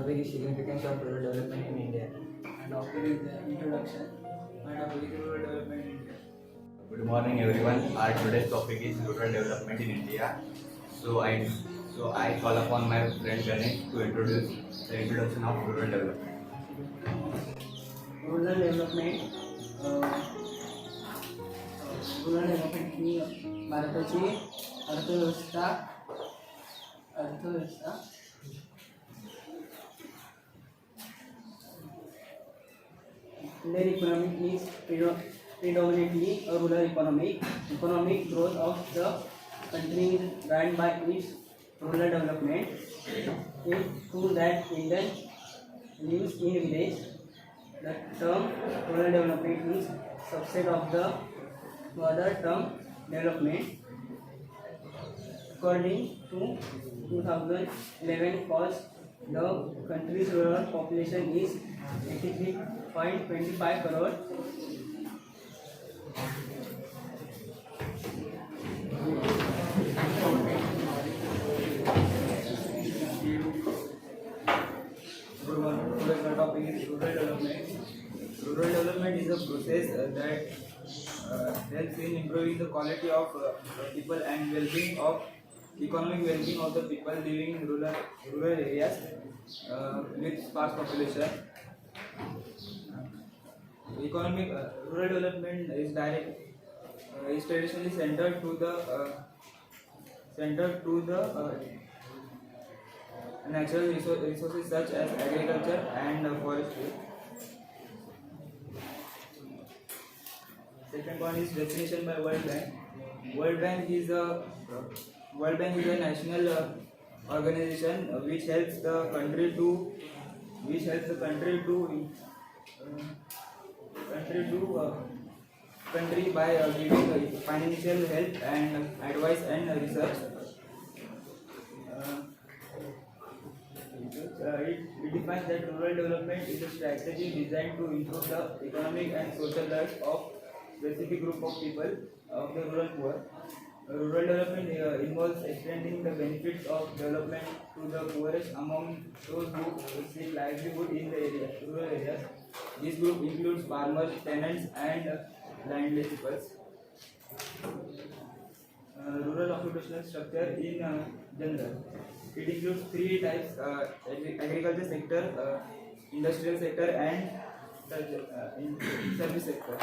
topic is significance of rural development in India. And after the introduction, my topic is rural development in India. Good morning, everyone. Our today's topic is rural development in India. So I call upon my friend Ganesh to introduce the introduction of rural development. Rural development rural development ही भारताची अर्थव्यवस्था Indian economy is predominantly a rural economy. Economic growth of the country is driven by its rural development. It true that Indian lives in village. The term rural development is subset of the further term development. According to 2011 cost, the country's rural population is 83.25 crore. Today's topic is rural development. Rural development is a process that helps in improving the quality of people and economic well-being of the people living in rural areas with sparse population. Rural development is traditionally centered to the natural resources such as agriculture and forestry. Second point is definition by World Bank. World Bank is a national organization which helps the country by giving financial help and advice and research. It defines that rural development is a strategy designed to improve the economic and social life of specific group of people of the rural poor. Rural development involves extending the benefits of development to the poorest among those who seek livelihood in the rural areas. This group includes farmers, tenants, and landless peoples. Rural occupational structure in general. It includes three types: agriculture sector, industrial sector, and service sector.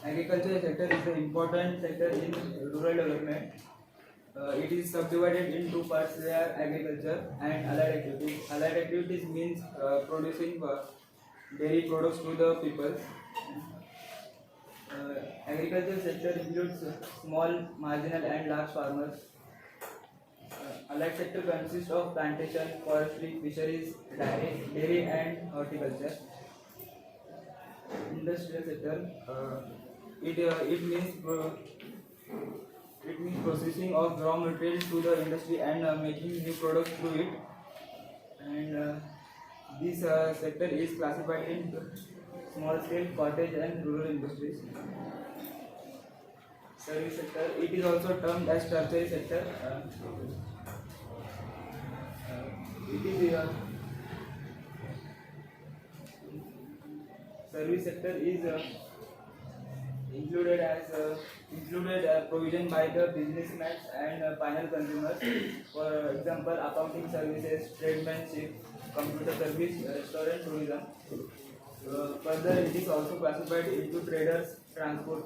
Agriculture sector is an important sector in rural development. It is subdivided in two parts. They are agriculture and allied activities. Allied activities means producing dairy products to the people. Agriculture sector includes small, marginal, and large farmers. Allied sector consists of plantation, forestry, fisheries, dairy, and horticulture. Industrial sector, it means processing of raw materials to the industry and making new products through it. And this sector is classified into small scale, cottage, and rural industries. Service sector, it is also termed as tertiary sector. Service sector is included provision by the businessmen and final consumers. For example, accounting services, tradesmanship, computer service, restaurant, tourism. Further, it is also classified into traders, transport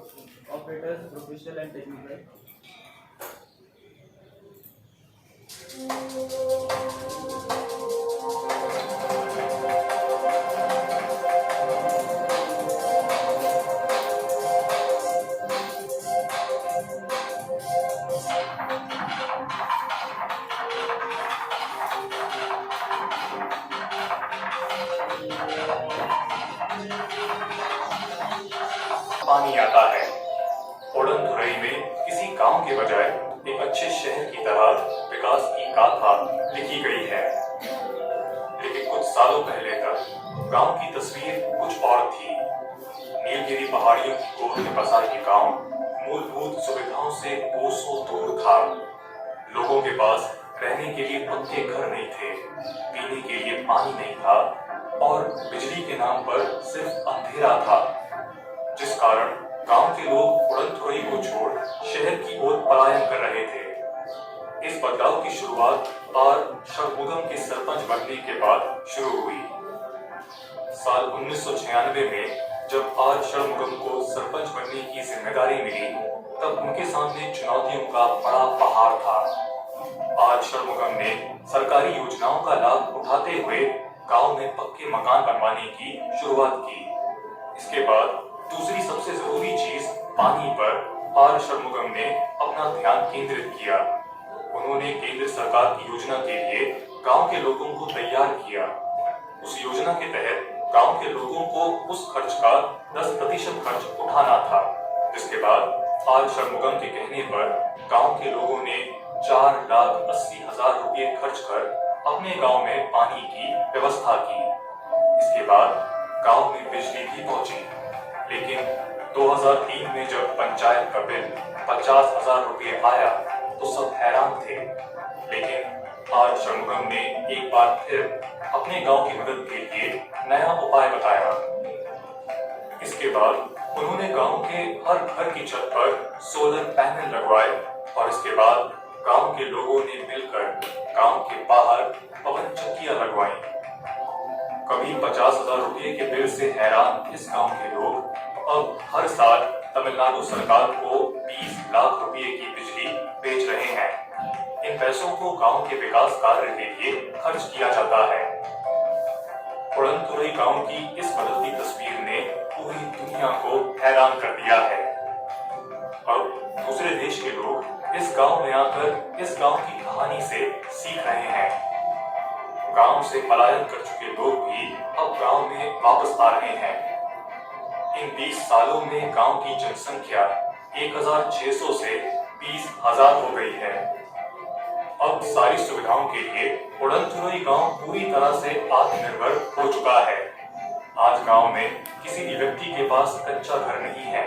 operators, professional, and technical. पानी आता है। ओडनथुरई में किसी गांव के बजाय एक अच्छे शहर की तरह विकास की गाथा लिखी गई है। लेकिन कुछ सालों पहले तक गांव की तस्वीर कुछ और थी। नीलगिरी पहाड़ियों की गोद में बसा ये गांव मूलभूत सुविधाओं से कोसों दूर था। लोगों के पास रहने के लिए पक्के घर नहीं थे, पीने के लिए पानी नहीं था और बिजली के नाम पर सिर्फ अंधेरा था, जिस कारण गांव के लोग उड़नथुरई को छोड़ शहर की ओर पलायन कर रहे थे। इस बदलाव की शुरुआत आर षणमुगम के सरपंच बनने के बाद शुरू हुई। साल 1996 में जब आर षणमुगम को सरपंच बनने की जिम्मेदारी मिली, तब उनके सामने चुनौतियों का बड़ा पहाड़ था। आर षणमुगम ने सरकारी योजनाओं का लाभ उठाते हुए गांव में पक्के मकान बनवाने की शुरुआत की। इसके बाद दूसरी सबसे जरूरी चीज पानी पर आर षणमुगम ने अपना ध्यान केंद्रित किया। उन्होंने केंद्र सरकार की योजना के लिए गांव के लोगों को तैयार किया। उस योजना के तहत गांव के लोगों को उस खर्च का 10% खर्च उठाना था, जिसके बाद आर षणमुगम के कहने पर गांव के लोगों ने 4,80,000 रुपये खर्च कर अपने गांव में पानी की व्यवस्था की। इसके बाद गांव में बिजली भी पहुंची, लेकिन 2003 में जब पंचायत का बिल 50,000 रुपये आया तो सब हैरान थे। लेकिन आर षणमुगम ने एक बार फिर अपने गांव की मदद के लिए नया उपाय बताया। इसके बाद उन्होंने गांव के हर घर की छत पर सोलर पैनल लगवाए और इसके बाद गांव के लोगों ने मिलकर गांव के बाहर पवन चक्कियां लगवाई। कभी 50,000 रुपये के बिल से हैरान इस गांव के लोग अब हर साल तमिलनाडु सरकार को 20 लाख रुपए की बिजली बेच रहे हैं। इन पैसों को गांव के विकास कार्य के लिए खर्च किया जाता है। उड़नथुरई गांव की इस बदलती तस्वीर ने पूरी दुनिया को हैरान कर दिया है। अब दूसरे देश के लोग इस गांव में आकर इस गांव की कहानी से सीख रहे हैं। गांव से पलायन कर चुके लोग भी अब गांव में वापस आ रहे हैं। इन 20 सालों में गांव की जनसंख्या 1,600 से 20,000 हो गई है। अब सारी सुविधाओं के लिए उड़नथुरई गांव पूरी तरह से आत्मनिर्भर हो चुका है। आज गांव में किसी भी व्यक्ति के पास कच्चा घर नहीं है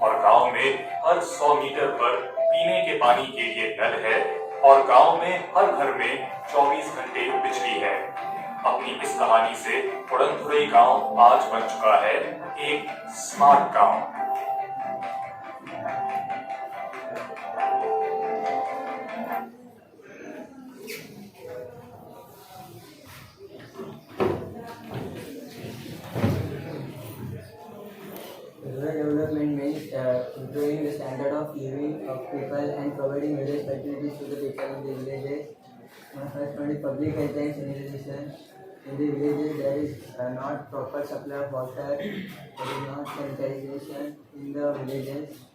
और गांव में हर 100 मीटर पर पीने के पानी के लिए नल है और गांव में हर घर में 24 घंटे बिजली है। अपनी इस कहानी से उड़नथुरई गांव आज बन चुका है एक स्मार्ट गांव। Rural development means improving the standard of living of people and providing various facilities to the people in the villages. First one is public health and sanitation. In the villages, there is not proper supply of water, there is not sanitization in the villages.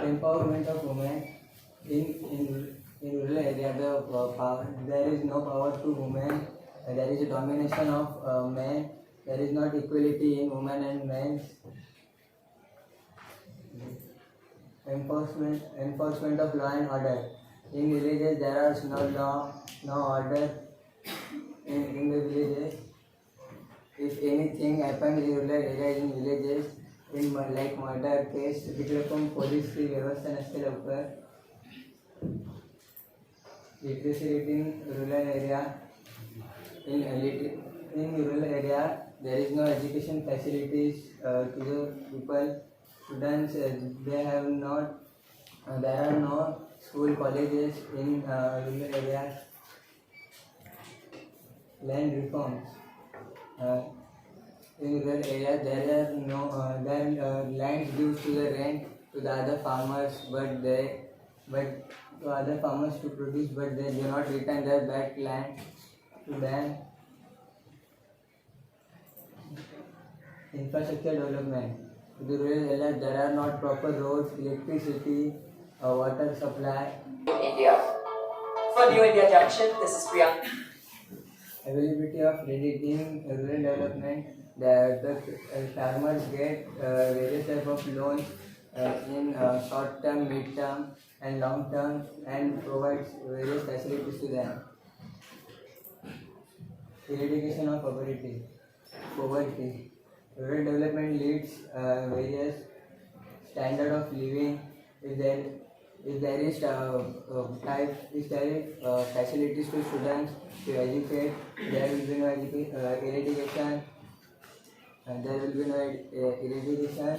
Empowerment of women in rural area, there is no power to women. There is a domination of men. There is not equality in women and men. Enforcement of law and order. In villages there are no order in the villages. If anything happens in rural areas in villages, like murder case, तिकडे पण पोलीसची व्यवस्था नसते लवकर. Literacy rate in rural area. In rural area there is no education facilities to the people. Students they have not. There are no school colleges in rural areas. Land reforms. In rural areas there are no lands given to the rent to the other farmers, but to other farmers to produce, but they do not return their back land to them. Infrastructure development. In the rural areas there are not proper roads, electricity, water supply. India. For New India Junction, this is Priyank. Availability of credit in rural development. The farmers get various type of loans in short term, mid term, and long term, and provides various facilities to them. Eradication of poverty. Rural development leads various standard of living. If there is facilities to students to educate, there will be no eradication. There will be no eradication.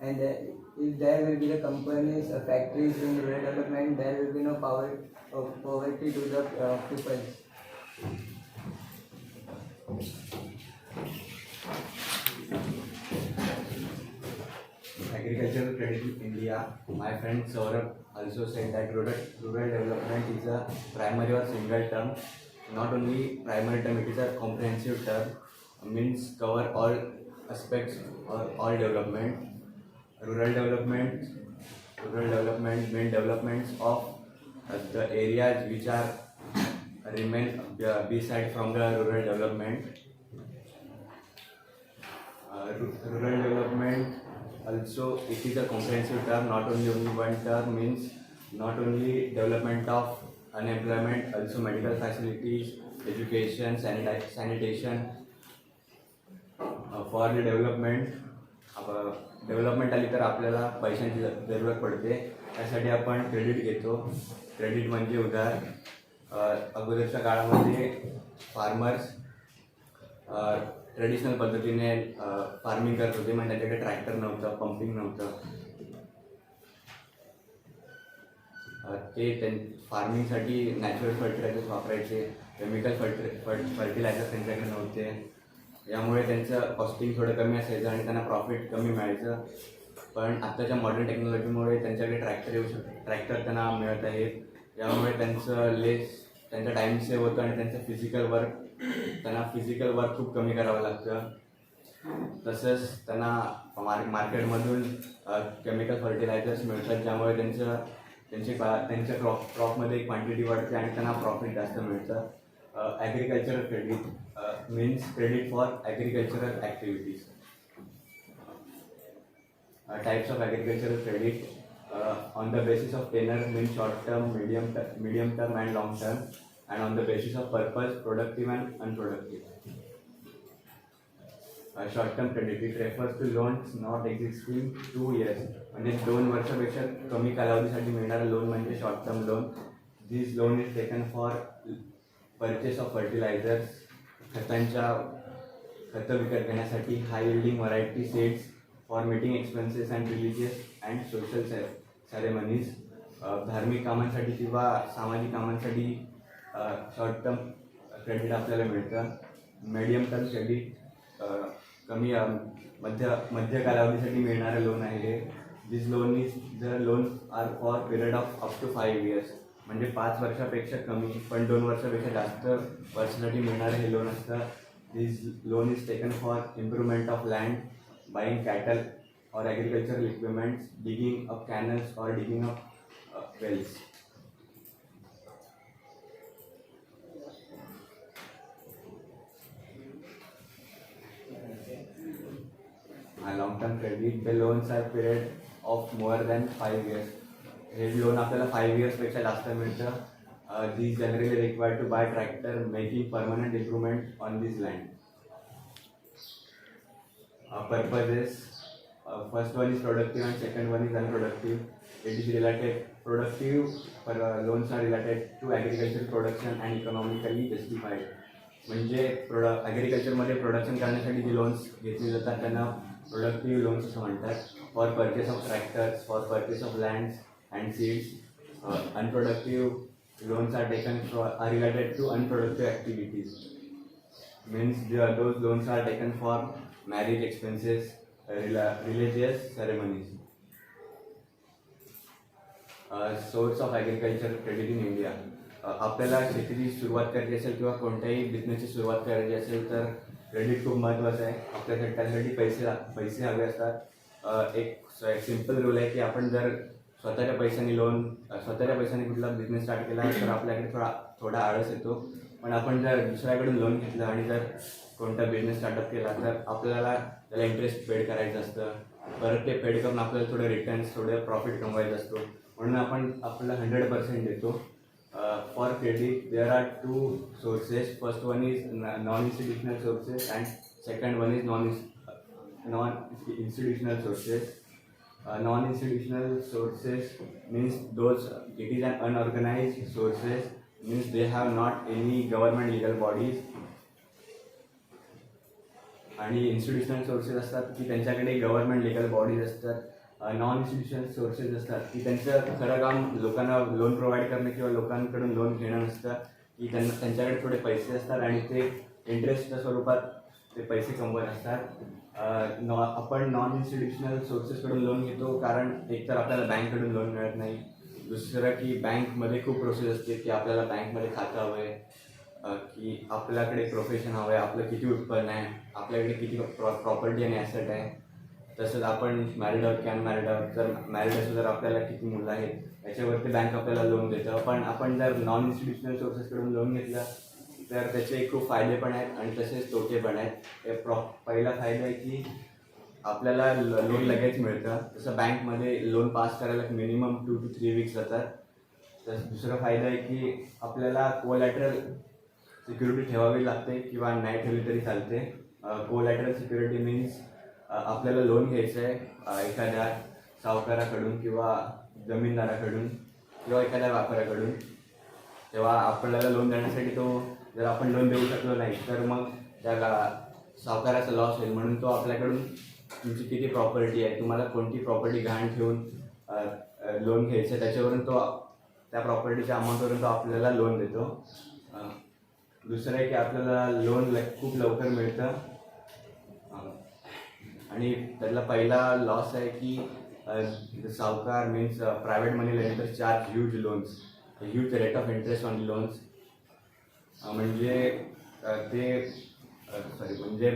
And if there will be the companies, factories in rural development, there will be no poverty to the people. Agricultural credit in India. My friend Saurabh also said that rural development is a primary or single term. Not only primary term, it is a comprehensive term. Means cover all aspects or all development. Rural development mean developments of the areas which are remain beside from the rural development. Rural development also it is a comprehensive term, not only one term, means not only development of unemployment, also medical facilities, education, sanitation. For the development आली तर आपल्याला पैशांची जरूरत पडते. त्यासाठी आपण credit घेतो. Credit म्हणजे उधार. अगोदरच्या काळामध्ये फार्मर्स ट्रेडिशनल पद्धतीने फार्मिंग करत होते, म्हणजे त्यांच्याकडे ट्रॅक्टर नव्हतं, पंपिंग नव्हतं. ते फार्मिंगसाठी नॅचरल फर्टिलायझर्स वापरायचे, केमिकल फर्टिलायझर त्यांच्याकडे नव्हते. यामुळे त्यांचं कॉस्टिंग थोडं कमी असायचं आणि त्यांना प्रॉफिट कमी मिळायचं. पण आत्ताच्या मॉडर्न टेक्नॉलॉजीमुळे त्यांच्याकडे ट्रॅक्टर त्यांना मिळत आहेत. यामुळे त्यांचा टाईम सेव्ह होतो आणि त्यांचं फिजिकल वर्क खूप कमी करावं लागतं. तसंच त्यांना मार्केटमधून केमिकल फर्टिलायझर्स मिळतात, ज्यामुळे त्यांच्या क्रॉपमध्ये क्वांटिटी वाढते आणि त्यांना प्रॉफिट जास्त मिळतं. Agricultural credit means credit for agricultural activities. Types of agricultural credit on the basis of tenure means short term, medium term and long term, and on the basis of purpose, productive and unproductive. Short term credit it refers to loans not existing 2 years, म्हणजे 2 वर्षापेक्षा कमी कालावधीसाठी मिळणारा loan म्हणजे short term loan. This loan is taken for purchase of fertilisers, खतं विकत घेण्यासाठी, high yielding variety seeds for meeting expenses and religious and social ceremonies. धार्मिक कामांसाठी किंवा सामाजिक कामांसाठी शॉर्ट टर्म क्रेडिट आपल्याला मिळतं. मीडियम टर्म क्रेडिट कमी मध्य कालावधीसाठी मिळणारं लोन आहे हे. This loans are for period of up to 5 years, म्हणजे 5 वर्षापेक्षा कमी पण 2 वर्षापेक्षा जास्त वर्षासाठी मिळणारं हे लोन असतं. This loan is taken for improvement of land, buying cattle और agricultural equipments, digging of canals और digging of wells. Long term credit, the loans are period of more than 5 years. हे लोन आपल्याला 5 इयर्सपेक्षा जास्त मिळतं. This generally required to buy tractor making permanent improvement on this land. Purposes. First one is productive and second one is unproductive. It is related productive loans are related to agricultural production and economically justified. म्हणजे ॲग्रिकल्चरमध्ये production करण्यासाठी जे loans घेतले जातात त्यांना productive loans असं म्हणतात. For purchase of tractors, for purchase of lands and seeds. Unproductive loans are related to unproductive activities. Means those loans are taken for marriage expenses, religious ceremonies. Source of agriculture credit in India. आपल्याला शेतीची सुरुवात करायची असेल किंवा कोणत्याही बिझनेसची सुरुवात करायची असेल तर क्रेडिट खूप महत्त्वाचं आहे. आपल्यासाठी त्यासाठी पैसे हवे असतात. एक सिम्पल रूल आहे की आपण जर स्वतःच्या पैशाने कुठला बिझनेस स्टार्ट केला तर आपल्याकडे थोडा आळस येतो. पण आपण जर दुसऱ्याकडून लोन घेतलं आणि जर कोणता बिझनेस स्टार्टअप केला तर आपल्याला त्याला इंटरेस्ट पेड करायचं असतं. परत ते पेड करून आपल्याला थोडं रिटर्न्स थोडं प्रॉफिट कमवायचं असतो. म्हणून आपण आपल्याला 100% देतो. For credit there are 2 sources. First one is non institutional sources and second one is non institutional sources. Non-institutional sources means it is an unorganized sources, means they have not any government legal bodies. आणि institutional sources असतात की त्यांच्याकडे government legal bodies असतात. Non institutional sources असतात की त्यांचं खरं काम लोकांना लोन प्रोव्हाइड करणं किंवा लोकांकडून लोन घेणं नसतं. की त्यांच्याकडे थोडे पैसे असतात आणि ते इंटरेस्टच्या स्वरूपात ते पैसे कमवत असतात. आपण नॉन इन्स्टिट्यूशनल सोर्सेसकडून लोन घेतो कारण एकतर आपल्याला बँककडून लोन मिळत नाही. दुसरं की बँकमध्ये खूप प्रोसेस असते की आपल्याला बँकमध्ये खातं हवं आहे, की आपल्याकडे प्रोफेशन हवं आहे, आपलं किती उत्पन्न आहे, आपल्याकडे किती प्रॉपर्टी आणि ॲसेट आहे. तसंच आपण मॅरिड आहोत की अनमॅरिड आहोत, जर मॅरिड असेल तर आपल्याला किती मुलं आहेत याच्यावरती बँक आपल्याला लोन देतं. पण आपण जर नॉन इन्स्टिट्यूशनल सोर्सेसकडून लोन घेतलं तर त्याचे खूप फायदे पण आहेत आणि तसेच तोटे पण आहेत. पहिला फायदा आहे की आपल्याला लोन लगेच मिळतं. तसं बँकमध्ये लोन पास करायला मिनिमम 2 to 3 weeks जातात. तसं दुसरा फायदा आहे की आपल्याला कोलॅटरल सिक्युरिटी ठेवावी लागते किंवा नाही ठेवली तरी चालते. कोलॅटरल सिक्युरिटी मीन्स आपल्याला लोन घ्यायचं आहे एखाद्या सावकाराकडून किंवा जमीनदाराकडून किंवा एखाद्या व्यापाऱ्याकडून. तेव्हा आपल्याला लोन देण्यासाठी जर आपण लोन देऊ शकलो नाही तर मग त्या सावकाराचा लॉस होईल. म्हणून तो आपल्याकडून तुमची किती प्रॉपर्टी आहे, तुम्हाला कोणती प्रॉपर्टी गहाण ठेवून लोन घ्यायचं त्याच्यावरून त्या प्रॉपर्टीच्या अमाऊंटवरून तो आपल्याला लोन देतो. दुसरं आहे की आपल्याला लोन खूप लवकर मिळतं. आणि त्यातला पहिला लॉस आहे की सावकार means private money lender charge huge loans, huge rate of interest on loans. म्हणजे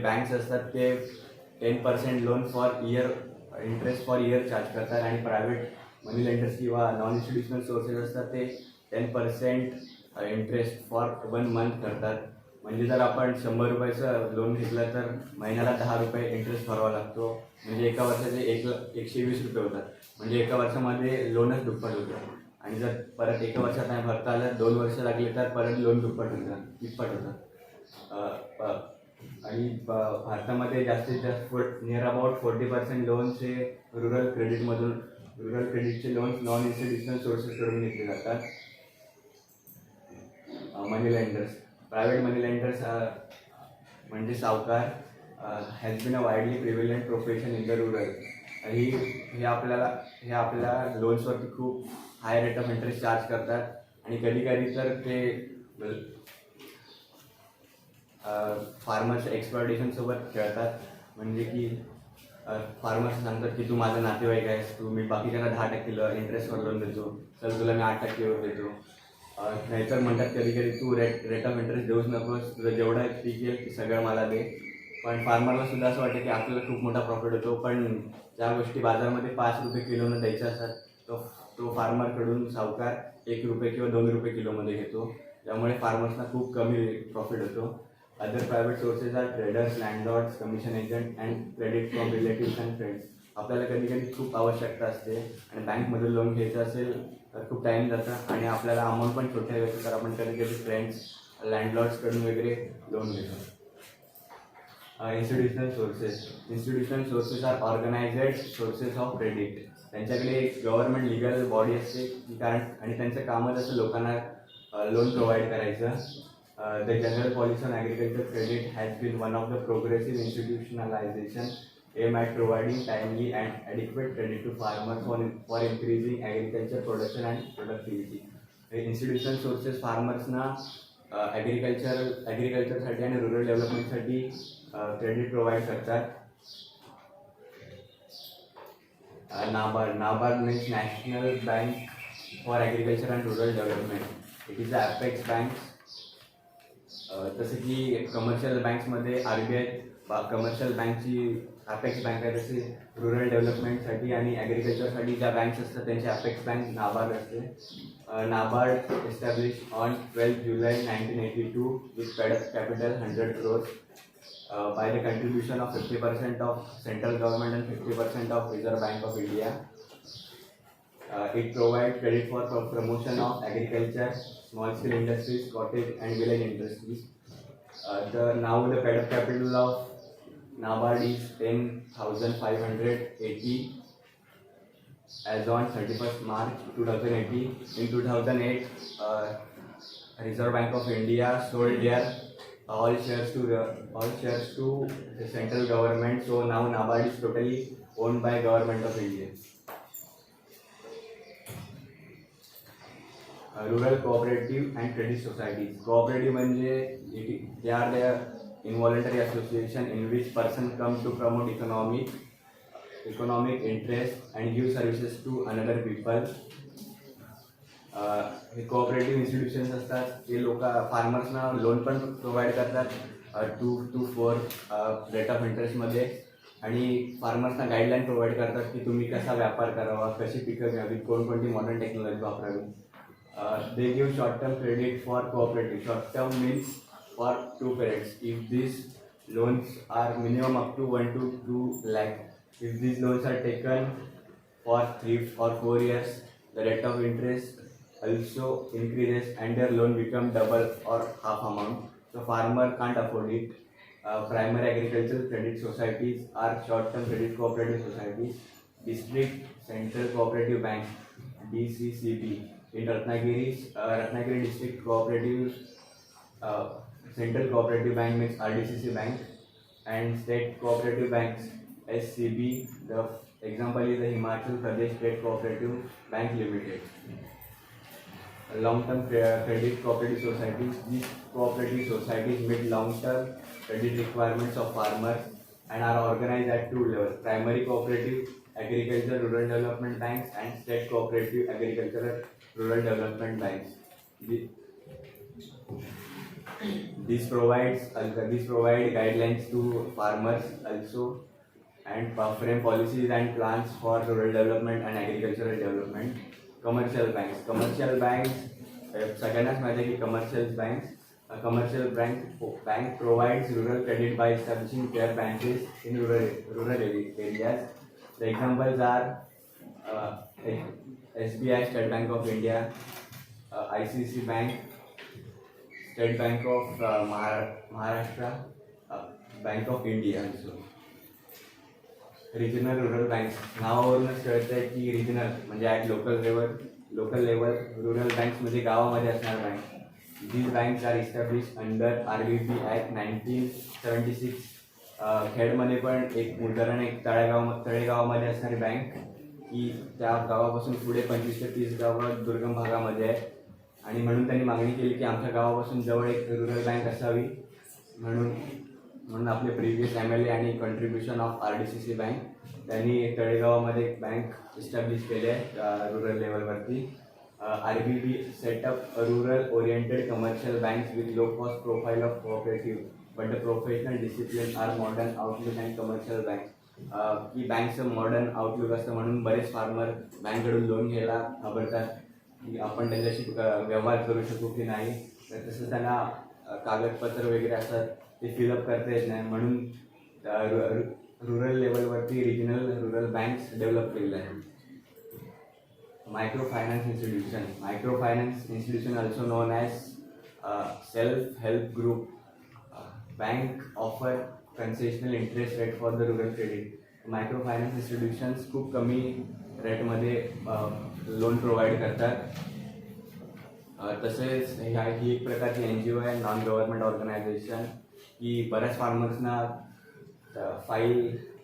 बँक्स असतात ते 10% loan for year interest for year charge करतात आणि प्रायव्हेट मनी लेंडर्स किंवा नॉन इन्स्टिट्यूशनल सोर्सेस असतात ते 10% इंटरेस्ट फॉर 1 month करतात. म्हणजे जर आपण 100 रुपयाचं लोन घेतलं तर महिन्याला 10 रुपये इंटरेस्ट भरावा लागतो. म्हणजे एका वर्षाचे 120 रुपये होतात. म्हणजे एका वर्षामध्ये लोनच दुप्पट होतं. आणि जर परत एका वर्षात नाही भरता आलं 2 वर्ष लागले तर परत लोन तिप्पट होतं. आणि भारतामध्ये जास्तीत जास्त नियर अबाउट 40% लोन्स हे रुरल क्रेडिटचे लोन्स नॉन इन्स्टिट्यूशनल सोर्सेसकडून घेतले जातात. Money lenders, private money lenders म्हणजे सावकार has been a widely prevalent profession in the rural. हे आपल्या लोन्सवरती खूप high rate of interest charge करतात आणि कधी कधी तर ते फार्मर्सच्या एक्सप्लॉयटेशनसोबत खेळतात. म्हणजे की फार्मर्स सांगतात की तू माझा नातेवाईक आहेस, मी बाकीच्याला 10% इंटरेस्टवर लोन देतो, चल तुला मी 8% देतो. नाहीतर म्हणतात कधी कधी तू रेट ऑफ इंटरेस्ट देऊच नकोस, तुला जेवढा पीक येईल ते सगळं मला दे. पण फार्मरला सुद्धा असं वाटतं की आपल्याला खूप मोठा प्रॉफिट होतो. पण ज्या गोष्टी बाजारामध्ये 5 रुपये किलोनं द्यायच्या असतात तो फार्मरकडून सावकार 1 रुपये किंवा 2 रुपये किलोमध्ये घेतो. त्यामुळे फार्मर्सना खूप कमी प्रॉफिट होतो. Other private sources are traders, landlords, commission agent and credit from relatives and friends. आपल्याला कधी कधी खूप आवश्यकता असते आणि बँकमधून लोन घ्यायचं असेल तर खूप टाईम जातं आणि आपल्याला अमाऊंट पण छोटे येतं, तर आपण कधी कधी फ्रेंड्स लँडलॉर्ड्सकडून वगैरे लोन घेतो. Institutional sources are organised sources of credit. त्यांच्याकडे एक गव्हर्नमेंट लिगल बॉडी असते की कारण आणि त्यांचं कामच असं लोकांना लोन प्रोव्हाइड करायचं. The general policy on agriculture credit has been one of the progressive institutionalisation aim at providing timely and adequate credit to farmers for increasing agriculture production and productivity. Institutional sources फार्मर्सना ॲग्रिकल्चरसाठी आणि rural डेव्हलपमेंटसाठी credit provide करतात. NABARD means National Bank for Agriculture and Rural Development. It is the apex bank. जसं की commercial बँक्समध्ये RBI commercial बँकची apex bank आहे, तसे रुरल डेव्हलपमेंटसाठी आणि ॲग्रिकल्चरसाठी ज्या बँक्स असतात त्यांची ॲपेक्स बँक नाबार्ड असते. NABARD establish on 12 July 1982 with capital 100 crores by the contribution of 50% of central government and 50% of Reserve Bank of India. It provides credit for promotion of agriculture, small scale industries, cottage and village industries. Now the paid up capital of NABARD is 10,580 as on 31st March 2018. In 2008, Reserve Bank of India sold their all shares to the central government. So now NABARD is totally owned by Government of India. Rural cooperative and credit societies. Cooperative म्हणजे they are the involuntary association in which person come to promote economic interest and give services to another people. हे cooperative institutions असतात, ते लोक फार्मर्सना loan पण provide करतात 2 to 4 rate of इंटरेस्टमध्ये आणि फार्मर्सना guideline provide करतात की तुम्ही कसा व्यापार करावा, कशी पिकं घ्यावी, कोणकोणती मॉडर्न टेक्नॉलॉजी वापरावी. They give short term credit for cooperative. Short term means for 2 periods. If these loans are minimum up to 1 to 2 lakh. If these loans are taken for 3 or 4 years, the rate of interest also increases and their loan become double or half amount. So farmer can't afford it. Primary agricultural credit societies are short-term credit cooperative societies. District Central Cooperative Banks (DCCB) in Ratnagiri District Cooperative Central Cooperative Bank means RDCC Bank, and State Cooperative Banks SCB. The example is the Himachal Pradesh State Cooperative Bank Limited. Long-term credit cooperative societies. These cooperative societies meet long-term credit requirements of farmers and are organized at 2 levels: primary cooperative agricultural rural development banks and state cooperative agricultural rural development banks. These provide guidelines to farmers also and frame policies and plans for rural development and agricultural development. Commercial banks सगळ्यांनाच माहिती आहे की commercial bank provides rural credit by establishing their branches in rural areas. The examples are SBI, State Bank of India, ICC Bank, State Bank of Maharashtra, Bank of India also. Regional rural banks. नावावरूनच कळतं आहे की regional म्हणजे at local level rural banks म्हणजे गावामध्ये असणार bank. These banks are establish under RBB act 1976. खेडमध्ये पण एक उदाहरण, एक तळेगावामध्ये असणारी बँक की त्या गावापासून पुढे 25 ते 30 गावं दुर्गम भागामध्ये आहे आणि म्हणून त्यांनी मागणी केली की आमच्या गावापासून जवळ एक रुरल बँक असावी. म्हणून आपले प्रिव्हियस MLA आणि कॉन्ट्रीब्युशन ऑफ RDCC बँक त्यांनी तळेगावामध्ये एक बँक इस्टॅब्लिश केली आहे रुरल लेवलवरती. RBB setup rural oriented commercial banks with low cost profile of cooperative but the professional discipline are modern outlook and commercial bank. की बँकचं modern outlook असतं म्हणून बरेच फार्मर बँककडून लोन घ्यायला घाबरतात की आपण त्यांच्याशी व्यवहार करू शकू की नाही. तर तसं त्यांना कागदपत्र वगैरे असतात ते फिलअप करता येत नाही, म्हणून रुरल लेवलवरती रिजनल रुरल बँक्स डेव्हलप केलेल्या आहेत. Micro finance institution also known as self help group bank offer concessional interest rate for the rural credit. Micro finance institutions खूप कमी रेटमध्ये लोन प्रोव्हाइड करतात. तसेच ही एक प्रकारची NGO आहे, नॉन गव्हर्नमेंट ऑर्गनायझेशन, की बऱ्याच फार्मर्सना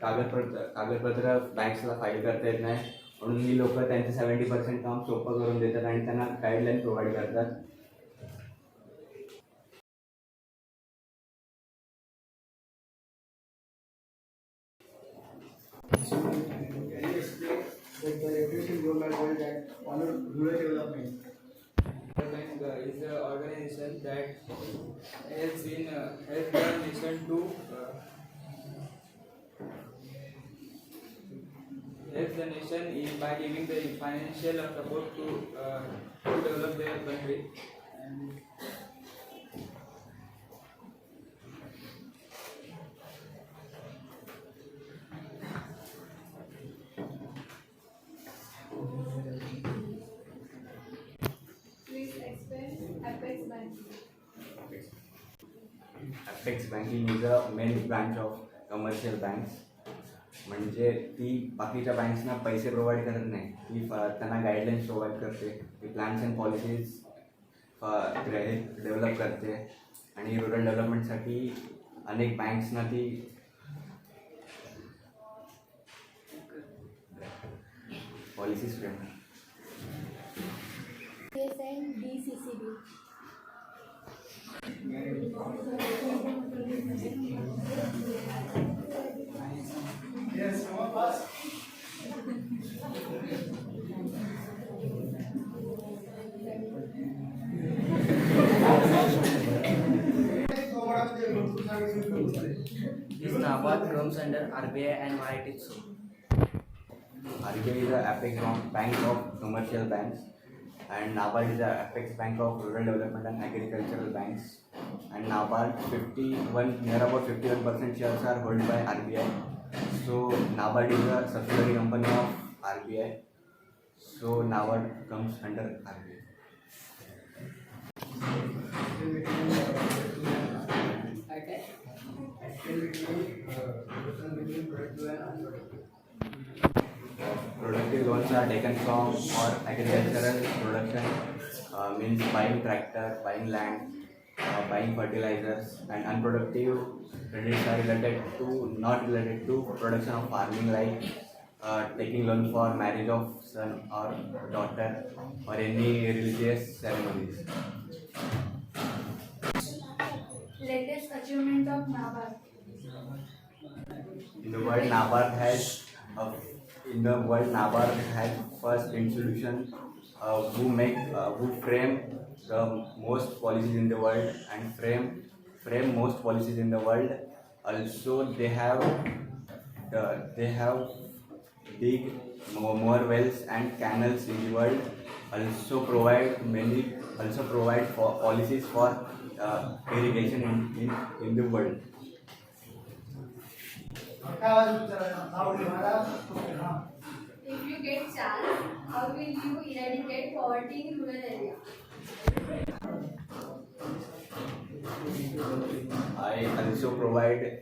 कागदपत्र बँक्सला फाईल करता येत नाही, म्हणून ही लोक त्यांचे 70% काम सोपं करून देतात आणि त्यांना गाईडलाईन प्रोव्हाइड करतात. Bank is an organization that helps the nation to by giving the financial support to develop their country. And please explain Apex Banking. Apex Banking is a main branch of commercial banks. म्हणजे ती बाकीच्या बँक्सना पैसे provide करत नाही, ती त्यांना guidelines provide करते, ती प्लॅन्स अँड पॉलिसीज डेव्हलप करते आणि रुरल डेव्हलपमेंटसाठी अनेक बँक्सना ती पॉलिसीज फ्रेम करते. DCCB. This NABARD comes under RBI and why it is so. RBI is the apex bank of commercial banks, and NABARD is the apex bank of rural development and agricultural banks. And NABARD near about 51% shares are held by RBI. So NABARD is a subsidiary company of RBI. So NABARD comes under RBI. Productive loans are taken from for agricultural production, means buying tractor, buying land, buying fertilizers, and unproductive credits are not related to production of farming, like taking loan for marriage of son or daughter or any religious ceremonies. Latest achievement of NABARD. In the world, NABARD has first institution who frame the most policies in the world and frame most policies in the world. Also, they have dig more wells and canals in the world. Also provide for policies for irrigation in the world. If you get chance, how will you eradicate poverty in rural area? I also provide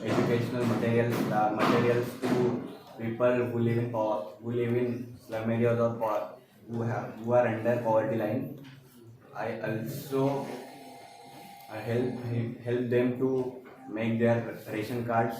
educational materials to people who live in slum areas or who are under poverty line. I also help them to make their ration cards